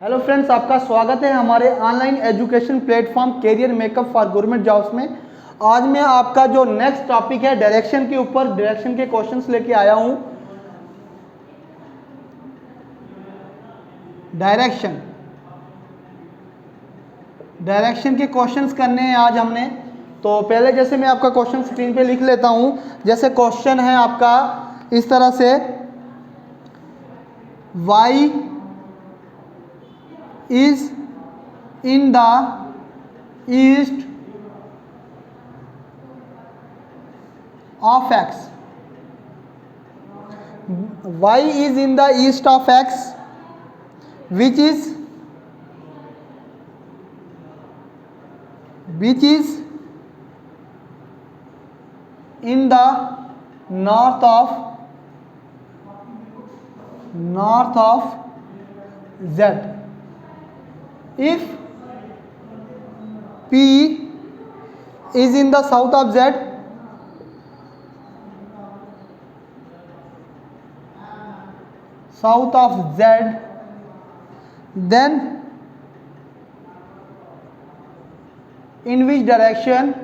Hello friends, आपका स्वागत है हमारे online education platform career makeup for government jobs में। आज मैं आपका जो नेक्स्ट टॉपिक है डायरेक्शन के ऊपर डायरेक्शन के क्वेश्चंस लेके आया हूं। डायरेक्शन के क्वेश्चंस करने हैं आज हमने। तो पहले जैसे मैं आपका क्वेश्चन स्क्रीन पे लिख लेता हूं। जैसे क्वेश्चन है आपका इस तरह से, Y is in the east of x. Y is in the east of x, which is in the north of z. If P is in the south of Z, then in which direction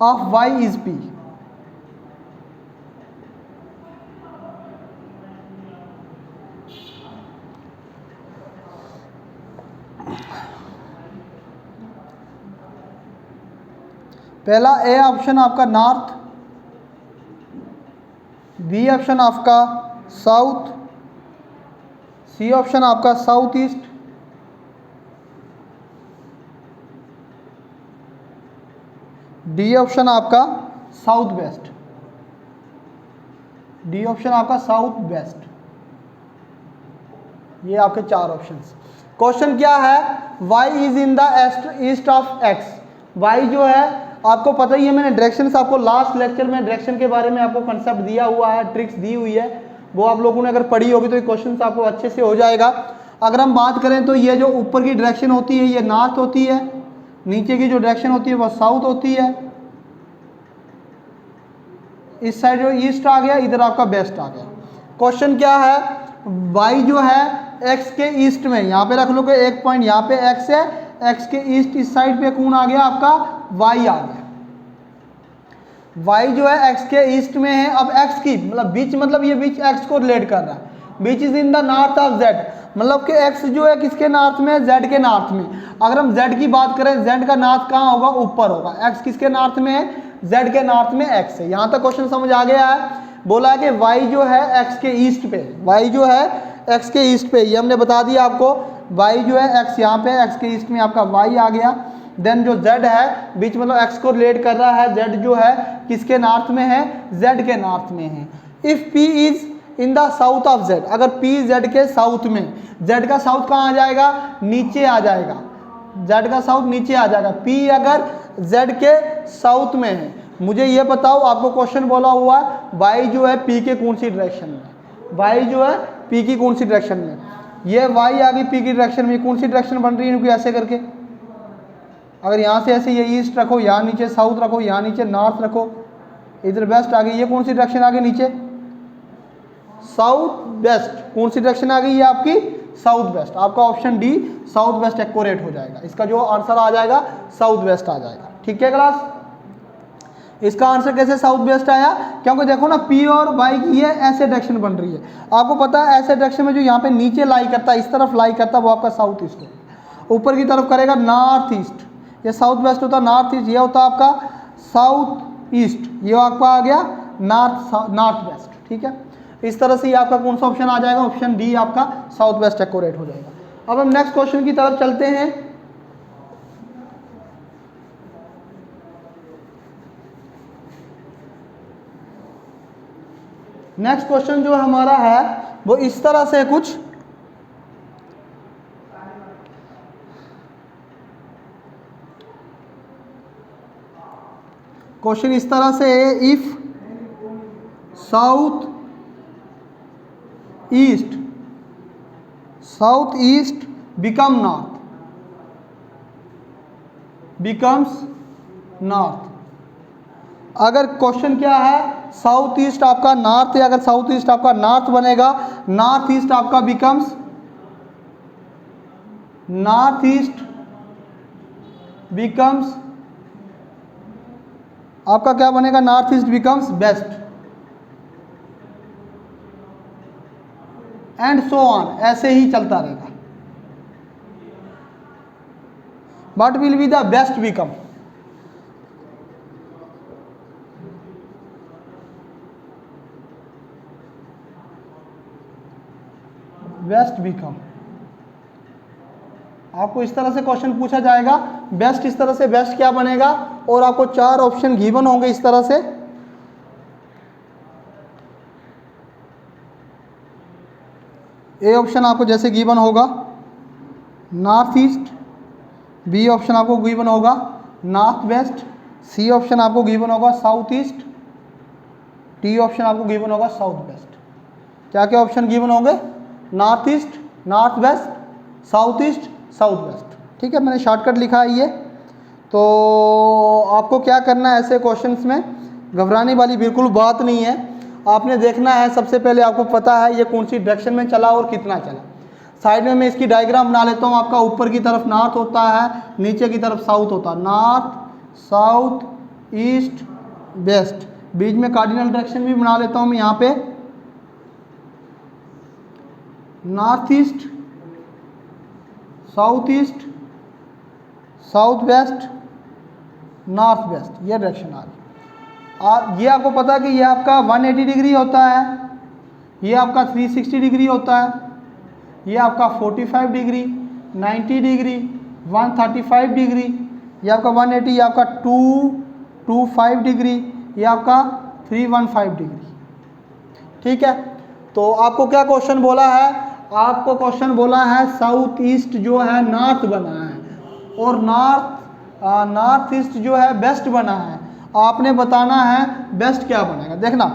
of Y is P? पहला A option आपका north, B option आपका south, C option आपका south east, D option आपका south west. ये आपके चार options. Question क्या है? y is in the east of x। y जो है आपको पता ही है, मैंने डायरेक्शन आपको लास्ट लेक्चर में डायरेक्शन के बारे में आपको कंसेप्ट दिया हुआ है, ट्रिक्स दी हुई है। वो आप लोगों ने अगर पढ़ी होगी तो ये क्वेश्चन आपको अच्छे से हो जाएगा। अगर हम बात करें तो ये जो ऊपर की डायरेक्शन होती है ये नॉर्थ होती है, नीचे की जो डायरेक्शन होती है वो साउथ होती है, इस साइड जो ईस्ट आ गया, इधर आपका वेस्ट आ गया। क्वेश्चन क्या है? y जो है x के ईस्ट में, यहाँ पे रख लो कि एक पॉइंट यहाँ पे x है, x के ईस्ट इस साइड पे कौन आ गया आपका? y आ गया। y जो है x के ईस्ट में है। अब x की मतलब बीच, मतलब ये बीच x को रिलेट कर रहा है। Beach is in the north of z, मतलब कि x जो है किसके नॉर्थ में? z के नॉर्थ में। अगर हम z की बात करें, z का नॉर्थ कहाँ होगा? ऊपर होगा। x किसके नॉर्थ में है? z के नॉर्थ में x है। यहाँ तक क्वेश्चन समझ आ गया है? बोला है कि y जो है x के ईस्ट पे, y जो है x के ईस्ट पे, ये हमने बता दिया आपको। y जो है x यहाँ पे, x के ईस्ट में आपका y आ गया। देन जो z है बीच, मतलब x को रिलेट कर रहा है। z जो है किसके नॉर्थ में है? z के नॉर्थ में है। If p is in the south of z, अगर p z के साउथ में, z का साउथ कहाँ आ जाएगा? नीचे आ जाएगा। z का साउथ नीचे आ जाएगा। p अगर z के साउथ में है, मुझे ये बताओ, आपको क्वेश्चन बोला हुआ y जो है p के कौन सी डायरेक्शन में? y जो है p की कौन सी डायरेक्शन में? ये y आ गई p की डायरेक्शन में। कौन सी डायरेक्शन बन रही है इनको ऐसे करके? अगर यहाँ से ऐसे ये ईस्ट रखो, यहाँ नीचे साउथ रखो, यहाँ नीचे नॉर्थ रखो, इधर वेस्ट आ गई। ये कौन सी डायरेक्शन आ गई नीचे? South west. कौन सी डायरेक्शन आ गई? ये आपकी साउथ वेस्ट। आपका option D south west accurate हो जाएगा। इसका जो आंसर आ जाएगा साउथ वेस्ट आ जाएगा। ठीक है क्लास? इसका आंसर कैसे साउथ वेस्ट आया? क्योंकि देखो ना, P और Y की ये ऐसे डायरेक्शन बन रही है। आपको पता है ऐसे डायरेक्शन में जो यहाँ पे नीचे लाई करता है, इस तरफ लाई करता है, वो आपका साउथ ईस्ट है। ऊपर की तरफ करेगा नॉर्थ ईस्ट। ये साउथ वेस्ट होता है, नॉर्थ ईस्ट ये होता है आपका साउथ ईस्ट। ये आपका आ गया नॉर्थ वेस्ट। ठीक है, इस तरह से ये आपका कौन सा ऑप्शन आ जाएगा? ऑप्शन डी आपका साउथ वेस्ट एक्यूरेट हो जाएगा। अब हम नेक्स्ट क्वेश्चन की तरफ चलते हैं। नेक्स्ट क्वेश्चन जो हमारा है वो इस तरह से कुछ, क्वेश्चन इस तरह से है, if south east become north, अगर क्वेश्चन क्या है, साउथ ईस्ट आपका नॉर्थ है, अगर साउथ ईस्ट आपका नॉर्थ बनेगा, नॉर्थ ईस्ट आपका बिकम्स, नॉर्थ ईस्ट बिकम्स आपका क्या बनेगा, north east becomes west, and so on, ऐसे ही चलता रहेगा. What will be the best become? Best become. आपको इस तरह से क्वेश्चन पूछा जाएगा, बेस्ट इस तरह से, बेस्ट क्या बनेगा, और आपको 4 ऑप्शन गिवन होंगे इस तरह से. ए ऑप्शन आपको जैसे गिवन होगा नॉर्थ ईस्ट, बी ऑप्शन आपको गिवन होगा नॉर्थ वेस्ट, सी ऑप्शन आपको गिवन होगा साउथ ईस्ट, डी ऑप्शन आपको गिवन होगा साउथ वेस्ट. क्या क्या ऑप्शन गिवन होंगे, north east, north west, south east, south west. ठीक है, मैंने शॉर्टकट लिखा है ये. तो आपको क्या करना है ऐसे क्वेश्चंस में, घबराने वाली बिल्कुल बात नहीं है. आपने देखना है सबसे पहले, आपको पता है ये कौन सी डायरेक्शन में चला और कितना चला. साइड में मैं इसकी डायग्राम बना लेता हूँ. आपका ऊपर की तरफ नॉर्थ होता है, नीचे की तरफ साउथ होता है, नॉर्थ साउथ ईस्ट वेस्ट. बीच में कार्डिनल डायरेक्शन भी बना लेता हूँ मैं यहाँ पे, north east south east south west north west, ये डायरेक्शन आ गई. और ये आपको पता है कि ये आपका 180 डिग्री होता है, ये आपका 360 डिग्री होता है, ये आपका 45 डिग्री, 90 डिग्री, 135 डिग्री, ये आपका 180, ये आपका 225 डिग्री, ये आपका 315 डिग्री. ठीक है, तो आपको क्या क्वेश्चन बोला है, आपको क्वेश्चन बोला है साउथ ईस्ट जो है नॉर्थ बना है और नॉर्थ ईस्ट जो है वेस्ट बना है. आपने बताना है बेस्ट क्या बनेगा. देखना,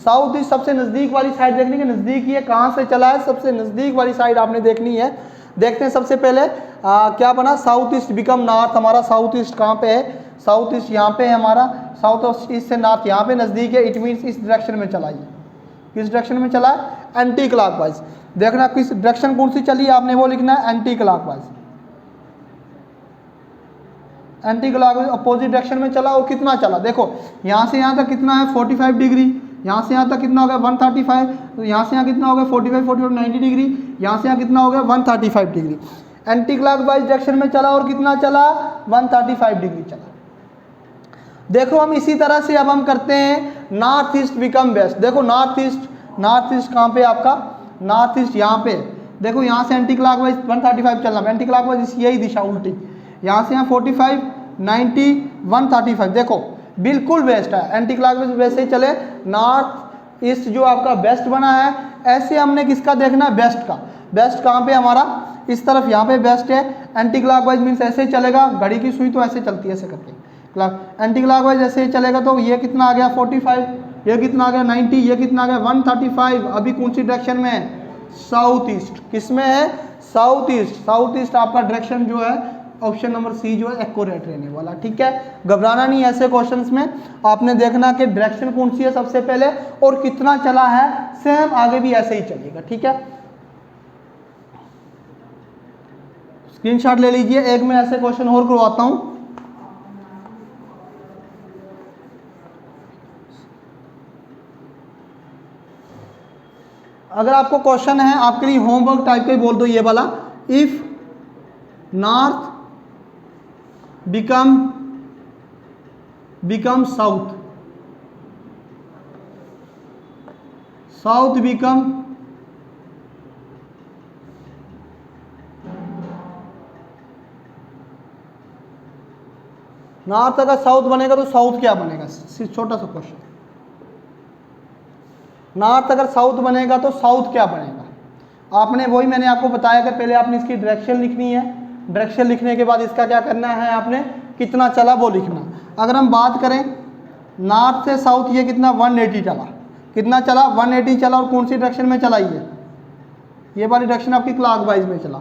साउथ ईस्ट सबसे नज़दीक वाली साइड देखनी है, नज़दीक ये कहाँ से चला है, सबसे नज़दीक वाली साइड आपने देखनी है. देखते हैं सबसे पहले क्या बना, साउथ ईस्ट बिकम नॉर्थ. हमारा साउथ ईस्ट कहाँ पे है, साउथ ईस्ट यहाँ पे है हमारा, साउथ ईस्ट से नॉर्थ यहाँ पे नज़दीक है, इट मीन्स इस डायरेक्शन में चला. ये किस डायरेक्शन में चला है, एंटी क्लॉकवाइज. देखना किस डायरेक्शन कौन सी चली है, आपने वो लिखना है anti clockwise. Anti clockwise opposite direction में चला. और कितना चला, देखो यहाँ से यहाँ तक कितना है 45 डिग्री, यहाँ से यहाँ तक कितना हो गया 135, तो यहाँ से यहाँ कितना हो गया 45 90 डिग्री, यहाँ से यहाँ कितना हो गया 135 डिग्री. एंटी क्लॉकवाइज डायरेक्शन में चला और कितना चला 135 डिग्री चला. देखो हम इसी तरह से अब हम करते हैं नॉर्थ ईस्ट बिकम वेस्ट. देखो नॉर्थ ईस्ट कहाँ पे आपका, नॉर्थ ईस्ट यहाँ पे. देखो यहाँ से एंटी क्लॉकवाइज 135 चलना, एंटी क्लॉकवाइज यही दिशा उल्टी, यहाँ से यहाँ 45 90 135. देखो बिल्कुल वेस्ट है, एंटी क्लॉकवाइज वैसे ही चले. नॉर्थ ईस्ट जो आपका वेस्ट बना है, ऐसे हमने किसका देखना है, वेस्ट का. वेस्ट कहाँ पे हमारा, इस तरफ यहाँ पे वेस्ट है. एंटी क्लॉकवाइज मीन्स ऐसे ही चलेगा, घड़ी की सुई तो ऐसे चलती है ऐसे करके. एंटी क्लॉकवाइज ऐसे ही चलेगा, तो ये कितना आ गया 45, ये कितना आ गया 90, ये कितना आ गया 135. अभी कौन सी डायरेक्शन में है, साउथ ईस्ट. किस में है, साउथ ईस्ट. साउथ ईस्ट आपका डायरेक्शन जो है ऑप्शन नंबर सी जो है एक्यूरेट रहने वाला. ठीक है, घबराना नहीं ऐसे क्वेश्चंस में. आपने देखना कि डायरेक्शन कौन सी है सबसे पहले और कितना चला है, सेम आगे भी ऐसे ही चलेगा. ठीक है, स्क्रीनशॉट ले लीजिए. एक मैं ऐसे क्वेश्चन और करवाता हूं. अगर आपको क्वेश्चन है, आपके लिए होमवर्क टाइप का ही बोल दो ये वाला, if north become south become north. अगर साउथ बनेगा तो साउथ क्या बनेगा, छोटा सा क्वेश्चन. नॉर्थ अगर साउथ बनेगा तो साउथ क्या बनेगा. आपने वही मैंने आपको बताया कि पहले आपने इसकी डायरेक्शन लिखनी है, डायरेक्शन लिखने के बाद इसका क्या करना है, आपने कितना चला वो लिखना. अगर हम बात करें नॉर्थ से साउथ, ये कितना 180 चला, कितना चला 180 चला. और कौन सी डायरेक्शन में चला, ये वाली डायरेक्शन आपकी क्लॉकवाइज में चला.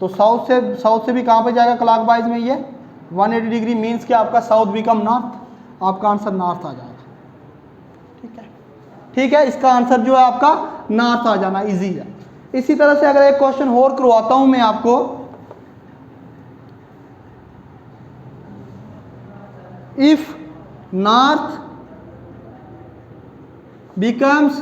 तो साउथ से भी कहाँ पे जाएगा, क्लॉकवाइज में. ये 180 डिग्री मीन्स कि आपका साउथ बिकम नॉर्थ, आपका आंसर नॉर्थ आ जाएगा. ठीक है, इसका आंसर जो है आपका नॉर्थ आ जाना इजी है। इसी तरह से अगर एक क्वेश्चन और करवाता हूं मैं आपको, if north becomes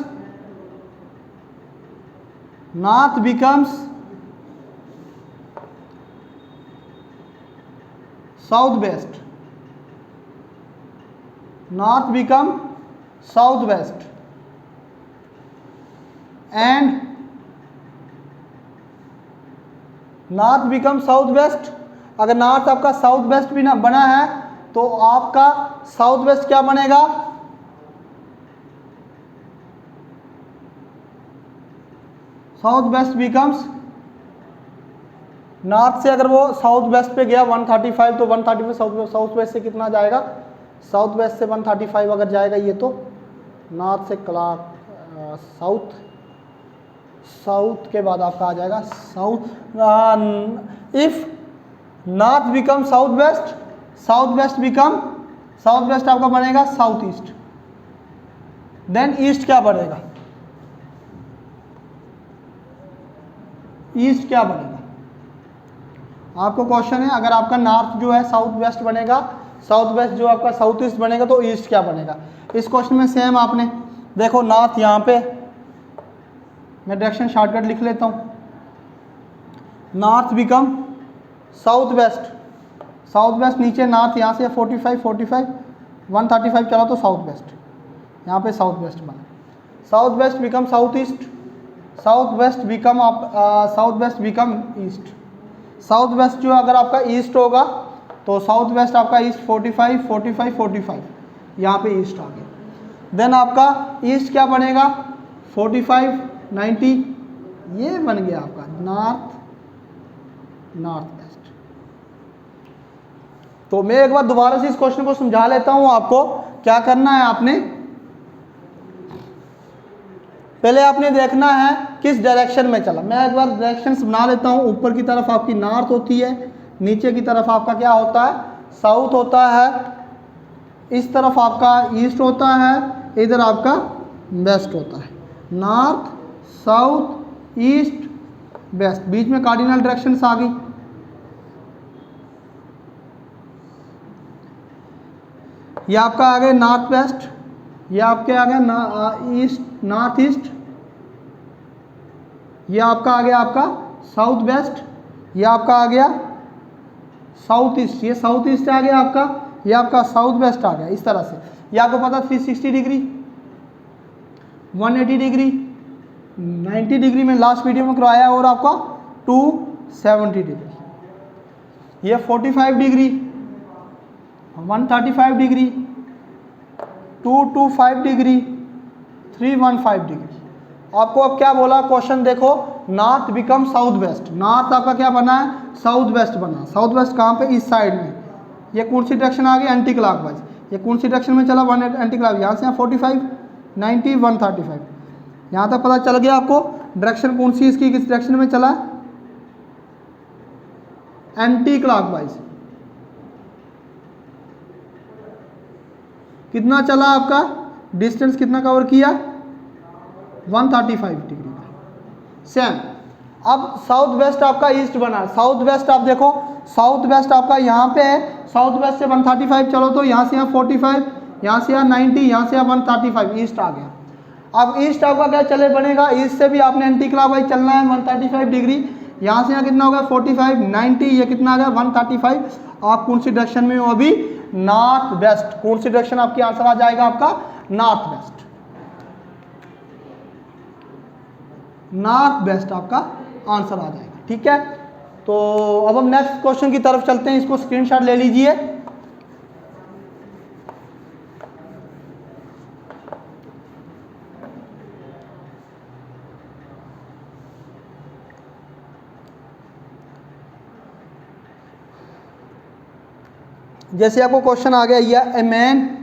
southwest, north become southwest and north become south west, अगर नॉर्थ आपका साउथ वेस्ट भी ना बना है तो आपका साउथ वेस्ट क्या बनेगा, साउथ वेस्ट बिकम्स, नॉर्थ से अगर वो साउथ वेस्ट पे गया 135 तो 135 साउथ वेस्ट से कितना जाएगा, साउथ वेस्ट से 135 अगर जाएगा ये तो नॉर्थ से साउथ के बाद आपका आ जाएगा south, if north become south west become, south west आपका बनेगा साउथ ईस्ट, देन ईस्ट क्या बनेगा, ईस्ट क्या बनेगा, आपको क्वेश्चन है अगर आपका नॉर्थ जो है साउथ वेस्ट बनेगा, साउथ वेस्ट जो आपका साउथ ईस्ट बनेगा तो ईस्ट क्या बनेगा। इस क्वेश्चन में सेम आपने देखो नॉर्थ यहाँ पे मैं डायरेक्शन शॉर्टकट लिख लेता हूँ, नॉर्थ बिकम साउथ वेस्ट नीचे नॉर्थ यहाँ से 45 135 चला तो साउथ वेस्ट, यहाँ पे साउथ वेस्ट बना, south west become south east, south west become east, south west जो अगर आपका ईस्ट होगा तो साउथ वेस्ट आपका ईस्ट 45 यहाँ पे ईस्ट आ गया, देन आपका ईस्ट क्या बनेगा 45 90, ये बन गया आपका नॉर्थ वेस्ट। तो मैं एक बार दोबारा से इस क्वेश्चन को समझा लेता हूं आपको, क्या करना है आपने, पहले आपने देखना है किस डायरेक्शन में चला, मैं एक बार डायरेक्शंस बना लेता हूं, ऊपर की तरफ आपकी नॉर्थ होती है, नीचे की तरफ आपका क्या होता है साउथ होता है, इस तरफ आपका ईस्ट होता है, इधर आपका वेस्ट होता है, नॉर्थ साउथ ईस्ट वेस्ट, बीच में कार्डिनल डायरेक्शंस आ गई। ये आपका आ गया नॉर्थ वेस्ट, ये आपके आ गया ईस्ट नॉर्थ ईस्ट, ये आपका आ गया आपका साउथ वेस्ट, ये आपका आ गया साउथ ईस्ट, ये साउथ ईस्ट आ गया आपका, ये आपका साउथ वेस्ट आ गया। इस तरह से ये आपको पता 360 डिग्री 180 डिग्री 90 डिग्री में लास्ट वीडियो में करवाया, और आपका 270 डिग्री, ये 45 डिग्री 135 डिग्री 225 डिग्री 315 डिग्री। आपको अब क्या बोला क्वेश्चन देखो, north become south west, north आपका क्या बना है साउथ वेस्ट बना, साउथ वेस्ट कहाँ पे इस साइड में, ये कौन सी डायरेक्शन आ गई एंटी क्लॉकवाइज, ये कौन सी डायरेक्शन में चला एंटी क्लॉक, यहाँ से यहाँ 45 90 135, यहाँ तक पता चल गया आपको डायरेक्शन कौन सी इसकी किस डायरेक्शन में चला, एंटी क्लॉकवाइज। कितना चला आपका डिस्टेंस कितना कवर किया 135 डिग्री का। सेम अब साउथ वेस्ट आपका ईस्ट बना, साउथ वेस्ट आप देखो साउथ वेस्ट आपका यहाँ पे है, साउथ वेस्ट से 135 चलो तो यहाँ से यहाँ 45, यहाँ से यहाँ 90, यहाँ से यहाँ 135 ईस्ट आ गया। अब ईस्ट आपका क्या चले बनेगा, ईस्ट से भी आपने एंटी क्लॉकवाइज चलना है 135 डिग्री, यहाँ से यहाँ कितना होगा 45 90, ये कितना आ गया 135। आप कौन सी डायरेक्शन में हो अभी नॉर्थ वेस्ट, कौन सी डायरेक्शन आपकी आंसर आ जाएगा आपका नॉर्थ वेस्ट, नॉर्थ वेस्ट आपका आंसर आ जाएगा। ठीक है, तो अब हम नेक्स्ट क्वेश्चन की तरफ चलते हैं, इसको स्क्रीनशॉट ले लीजिए। जैसे आपको क्वेश्चन आ गया, ये a man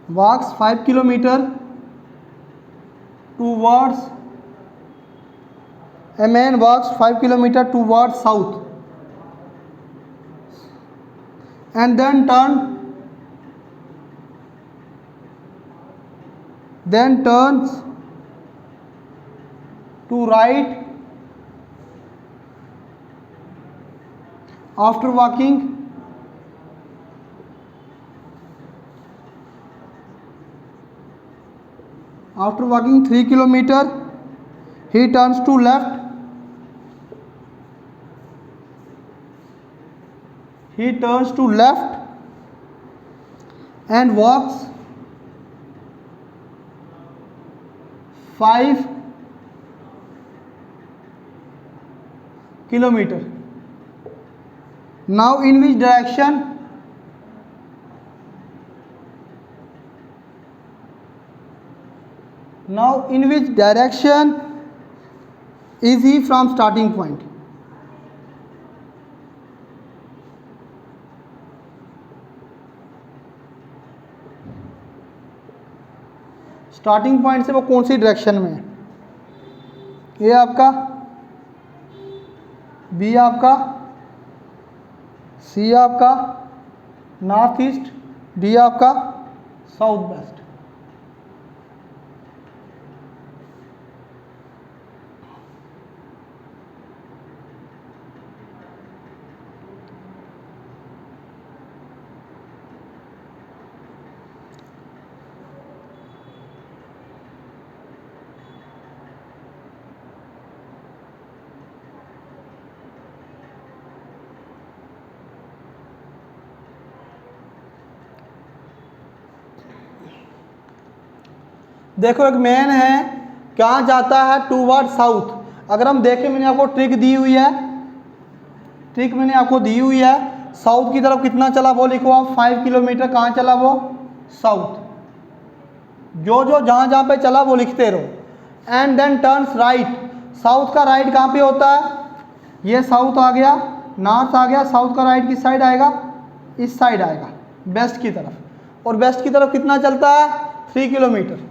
walks 5 kilometer towards, a man walks 5 kilometer towards south, and then turns to right after walking 3 kilometer. He turns to left. And walks 5 kilometer. Now in which direction is he from starting point? Starting point से वो कौन सी direction में है? ए आपका, B आपका, सी आपका north east, D आपका south west. देखो एक मैन है, कहाँ जाता है? Toward south. अगर हम देखें, मैंने आपको ट्रिक दी हुई है, साउथ की तरफ कितना चला वो लिखो आप, 5 किलोमीटर। कहाँ चला वो? साउथ। जो जहाँ पे चला वो लिखते रहो। And then turns right. South का राइट कहाँ पे होता है? ये साउथ आ गया, नॉर्थ आ गया, साउथ का राइट किस साइड आएगा? इस साइड आएगा, वेस्ट की तरफ। और वेस्ट की तरफ कितना चलता है? 3 किलोमीटर।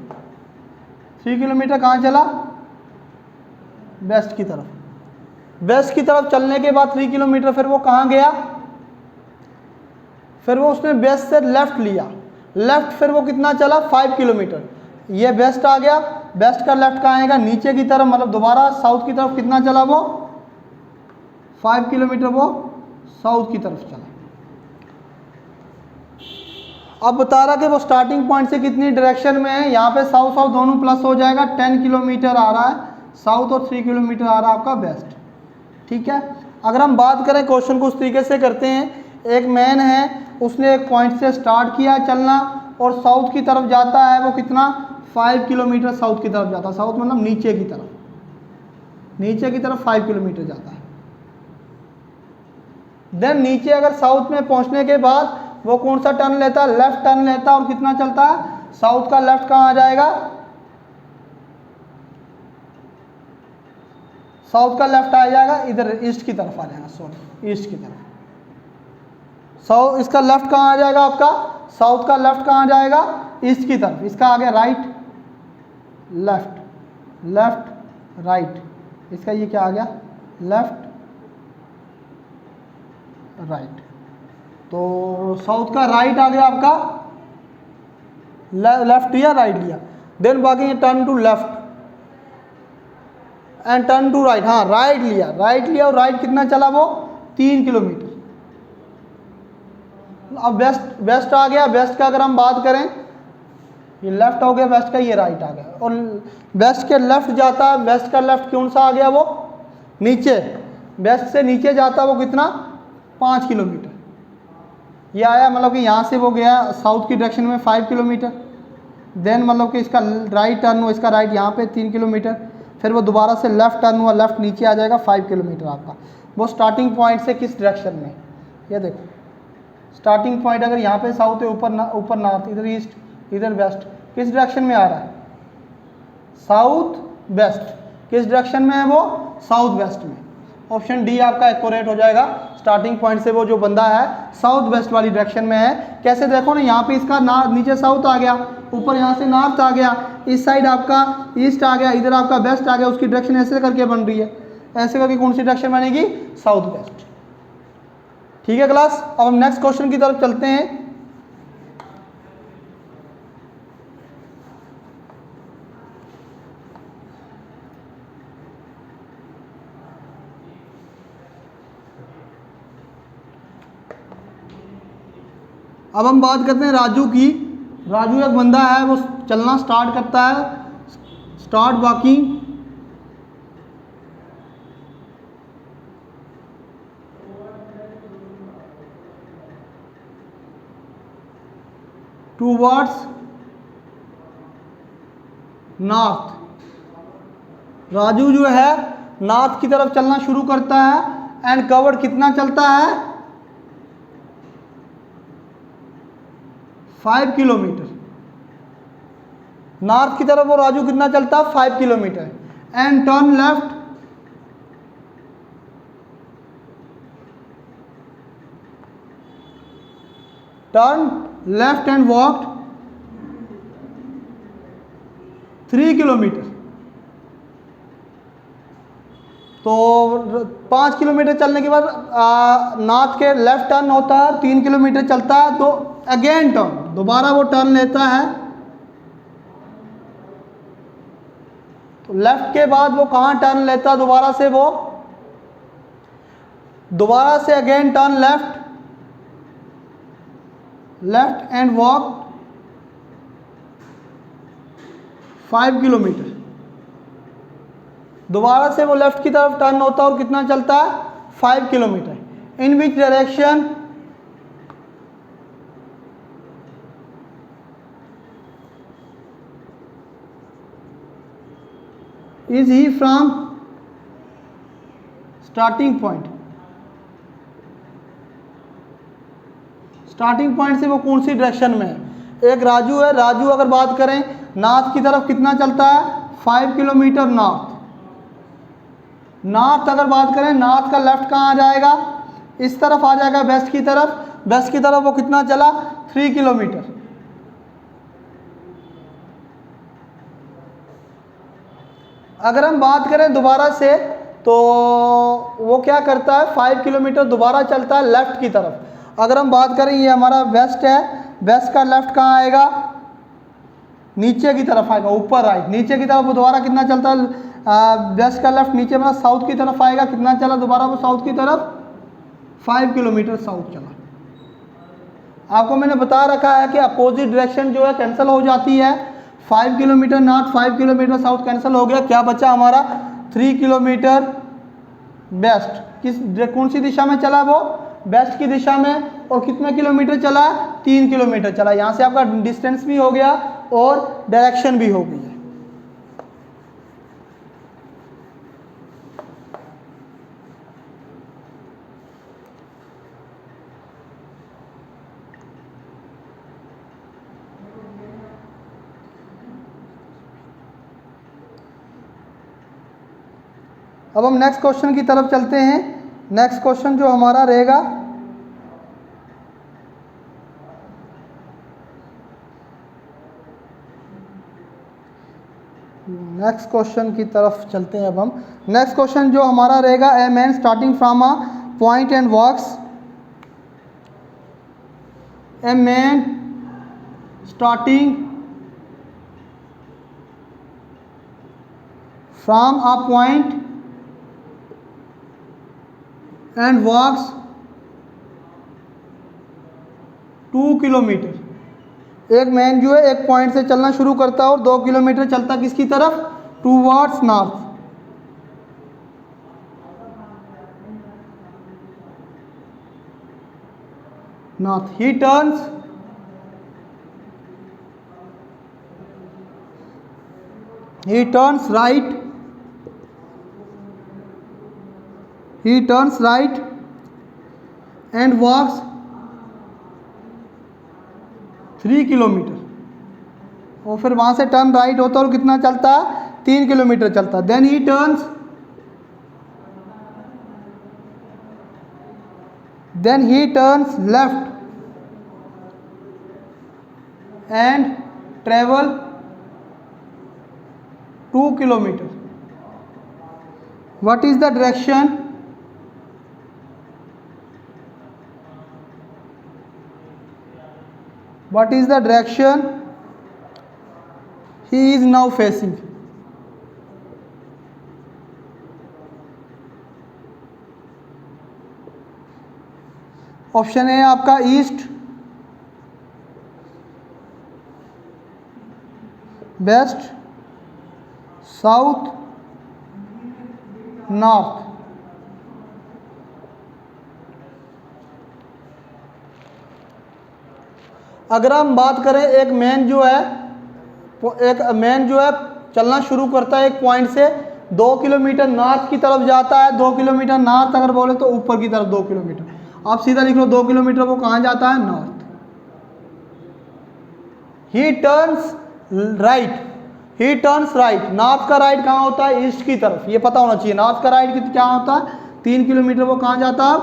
3 किलोमीटर कहाँ चला? वेस्ट की तरफ। वेस्ट की तरफ चलने के बाद 3 किलोमीटर फिर वो कहाँ गया? फिर वो उसने वेस्ट से लेफ्ट लिया। लेफ्ट फिर वो कितना चला? 5 किलोमीटर। ये वेस्ट आ गया, वेस्ट का लेफ्ट कहाँ आएगा? नीचे की तरफ, मतलब दोबारा साउथ की तरफ कितना चला वो? 5 किलोमीटर वो साउथ की तरफ चला। अब बता रहा कि वो स्टार्टिंग पॉइंट से कितनी डायरेक्शन में है। यहाँ पे साउथ साउथ दोनों प्लस हो जाएगा। 10 किलोमीटर आ रहा है साउथ और 3 किलोमीटर आ रहा है आपका वेस्ट। ठीक है। अगर हम बात करें, क्वेश्चन को उस तरीके से करते हैं, एक मैन है, उसने एक पॉइंट से स्टार्ट किया चलना और साउथ की तरफ जाता है। वो कितना? 5 किलोमीटर साउथ की तरफ जाता है। साउथ मतलब नीचे की तरफ, 5 किलोमीटर जाता है। देन नीचे अगर साउथ में पहुंचने के बाद वो कौन सा टर्न लेता है? लेफ्ट टर्न लेता है। और कितना चलता है? साउथ का लेफ्ट कहाँ आ जाएगा? साउथ का लेफ्ट आ जाएगा इधर, ईस्ट की तरफ आ जाएगा, सॉरी ईस्ट की तरफ। साउथ, इसका लेफ्ट कहाँ आ जाएगा आपका? साउथ का लेफ्ट कहाँ आ जाएगा? ईस्ट की तरफ। इसका आ गया राइट, लेफ्ट, लेफ्ट राइट। इसका ये क्या आ गया? Left right. तो साउथ का राइट आ गया आपका, लेफ्ट लिया, राइट लिया। देन बाकी turn to left and turn to right. हाँ, राइट लिया और राइट कितना चला वो? 3 किलोमीटर। अब वेस्ट आ गया। वेस्ट का अगर हम बात करें, ये लेफ्ट हो गया वेस्ट का, ये राइट आ गया। और वेस्ट के लेफ्ट जाता है। वेस्ट का लेफ्ट कौन सा आ गया? वो नीचे, वेस्ट से नीचे जाता है वो कितना? 5 किलोमीटर। ये आया, मतलब कि यहाँ से वो गया साउथ की डायरेक्शन में 5 किलोमीटर। देन मतलब कि इसका राइट टर्न हुआ, इसका राइट यहाँ पे 3 किलोमीटर। फिर वो दोबारा से लेफ्ट टर्न हुआ, लेफ्ट नीचे आ जाएगा 5 किलोमीटर आपका। वो स्टार्टिंग पॉइंट से किस डायरेक्शन में? ये देखो, स्टार्टिंग पॉइंट अगर यहाँ पे साउथ है, ऊपर नॉर्थ, इधर ईस्ट, इधर वेस्ट, किस डायरेक्शन में आ रहा है? South west. किस डायरेक्शन में है वो? साउथ वेस्ट में। ऑप्शन डी आपका एक्यूरेट हो जाएगा। स्टार्टिंग पॉइंट से वो जो बंदा है साउथ वेस्ट वाली डायरेक्शन में है। कैसे? देखो ना, यहाँ पे इसका नीचे साउथ आ गया, ऊपर यहाँ से नॉर्थ आ गया, इस साइड आपका ईस्ट आ गया, इधर आपका वेस्ट आ गया। उसकी डायरेक्शन ऐसे करके बन रही है। ऐसे करके कौन सी डायरेक्शन बनेगी? South west. ठीक है क्लास, अब हम नेक्स्ट क्वेश्चन की तरफ चलते हैं। अब हम बात करते हैं राजू की। राजू एक बंदा है, वो चलना स्टार्ट करता है, start walking towards north. Raju जो है नॉर्थ की तरफ चलना शुरू करता है एंड कवर्ड कितना चलता है 5 किलोमीटर। नॉर्थ की तरफ वो राजू कितना चलता है 5 kilometre and turn left and walked 3 kilometre. तो 5 किलोमीटर चलने के बाद नॉर्थ के लेफ्ट टर्न होता है, 3 किलोमीटर चलता है तो अगेन टर्न, दोबारा वो टर्न लेता है। तो लेफ्ट के बाद वो कहाँ टर्न लेता है दोबारा से, वो दोबारा से again turn left and walk 5 kilometre. दोबारा से वो लेफ्ट की तरफ टर्न होता है और कितना चलता है 5 kilometre. In which direction is he from starting point. Starting point से वो कौन सी डायरेक्शन में है। एक राजू है, राजू अगर बात करें नॉर्थ की तरफ कितना चलता है 5 किलोमीटर नॉर्थ अगर बात करें नॉर्थ का लेफ्ट कहाँ आ जाएगा, इस तरफ आ जाएगा वेस्ट की तरफ। वेस्ट की तरफ वो कितना चला 3 किलोमीटर। अगर हम बात करें दोबारा से तो वो क्या करता है 5 किलोमीटर दोबारा चलता है लेफ्ट की तरफ। अगर हम बात करें ये हमारा वेस्ट है, वेस्ट का लेफ्ट कहाँ आएगा नीचे की तरफ आएगा, ऊपर राइट नीचे की तरफ वो दोबारा कितना चलता है वेस्ट का लेफ्ट नीचे में साउथ की तरफ आएगा। कितना चला दोबारा वो साउथ की तरफ 5 किलोमीटर साउथ चला। आपको मैंने बता रखा है कि अपोजिट डायरेक्शन जो है कैंसिल हो जाती है। 5 kilometre north 5 kilometre south cancel हो गया, क्या बचा हमारा 3 किलोमीटर वेस्ट। कौन सी दिशा में चला वो वेस्ट की दिशा में, और कितने किलोमीटर चला 3 किलोमीटर चला। यहाँ से आपका डिस्टेंस भी हो गया और डायरेक्शन भी हो गई है। अब हम नेक्स्ट क्वेश्चन की तरफ चलते हैं। नेक्स्ट क्वेश्चन जो हमारा रहेगा नेक्स्ट क्वेश्चन की तरफ चलते हैं। अब हम नेक्स्ट क्वेश्चन जो हमारा रहेगा a man starting from a point and walks. A man starting from a point and walks 2 kilometre. एक मैन जो है एक पॉइंट से चलना शुरू करता है और 2 किलोमीटर चलता किसकी तरफ towards north. He turns right and walks 3 kilometre. और फिर वहाँ से टर्न राइट होता है और कितना चलता है 3 किलोमीटर चलता है। Then he turns left and travel 2 kilometre. What is the direction What is the direction he is now facing? Option A आपका ईस्ट, वेस्ट, साउथ, नॉर्थ। अगर हम बात करें एक मैन जो है चलना शुरू करता है एक पॉइंट से 2 किलोमीटर नॉर्थ की तरफ जाता है। 2 किलोमीटर नॉर्थ अगर बोले तो ऊपर की तरफ 2 किलोमीटर, आप सीधा लिख लो 2 किलोमीटर, वो कहाँ जाता है? North. He turns right, north का राइट कहाँ होता है? ईस्ट की तरफ, ये पता होना चाहिए। नॉर्थ का राइट क्या होता है? 3 किलोमीटर, वो कहाँ जाता है?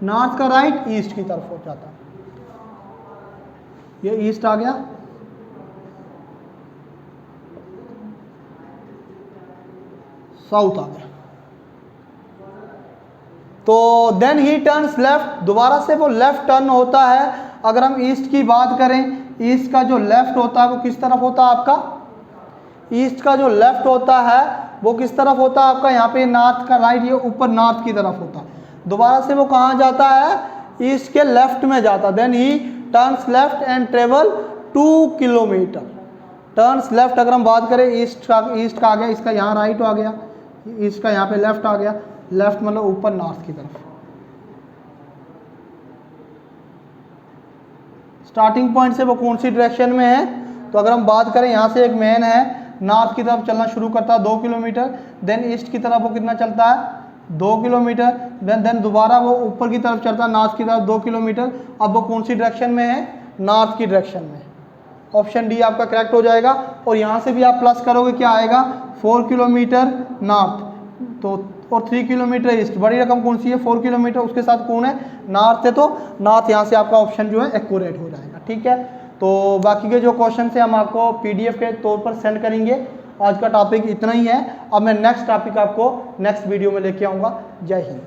नॉर्थ का राइट ईस्ट की तरफ हो जाता है। ये ईस्ट आ गया। साउथ आ गया। तो देन ही टर्न्स लेफ्ट, दोबारा से वो लेफ्ट टर्न होता है। अगर हम ईस्ट की बात करें, ईस्ट का जो लेफ्ट होता है वो किस तरफ होता है आपका? ईस्ट का जो लेफ्ट होता है वो किस तरफ होता है आपका? यहाँ पे नॉर्थ का राइट, ये ऊपर नॉर्थ की तरफ होता है। दोबारा से वो कहाँ जाता है? ईस्ट के लेफ्ट में जाता। Then he turns left and travel 2 kilometre. Turns left अगर हम बात करें, ईस्ट का आ गया, इसका यहाँ राइट आ गया, ईस्ट का यहाँ पे लेफ्ट आ गया। लेफ्ट मतलब ऊपर नॉर्थ की तरफ। स्टार्टिंग पॉइंट से वो कौन सी डायरेक्शन में है? तो अगर हम बात करें, यहाँ से एक मैन है, नॉर्थ की तरफ चलना शुरू करता है 2 किलोमीटर, देन ईस्ट की तरफ वो कितना चलता है? 2 किलोमीटर, देन दोबारा वो ऊपर की तरफ चलता है नॉर्थ की तरफ 2 किलोमीटर। अब वो कौन सी डायरेक्शन में है? नॉर्थ की डायरेक्शन में। ऑप्शन डी आपका करेक्ट हो जाएगा। और यहाँ से भी आप प्लस करोगे, क्या आएगा? 4 किलोमीटर नॉर्थ तो और 3 किलोमीटर ईस्ट। बड़ी रकम कौन सी है? 4 किलोमीटर, उसके साथ कौन है? नॉर्थ है, तो नॉर्थ यहाँ से आपका ऑप्शन जो है एक्यूरेट हो जाएगा। ठीक है, तो बाकी के जो क्वेश्चन है हम आपको PDF के तौर पर सेंड करेंगे। आज का टॉपिक इतना ही है। अब मैं नेक्स्ट टॉपिक आपको नेक्स्ट वीडियो में लेके आऊँगा। जय हिंद।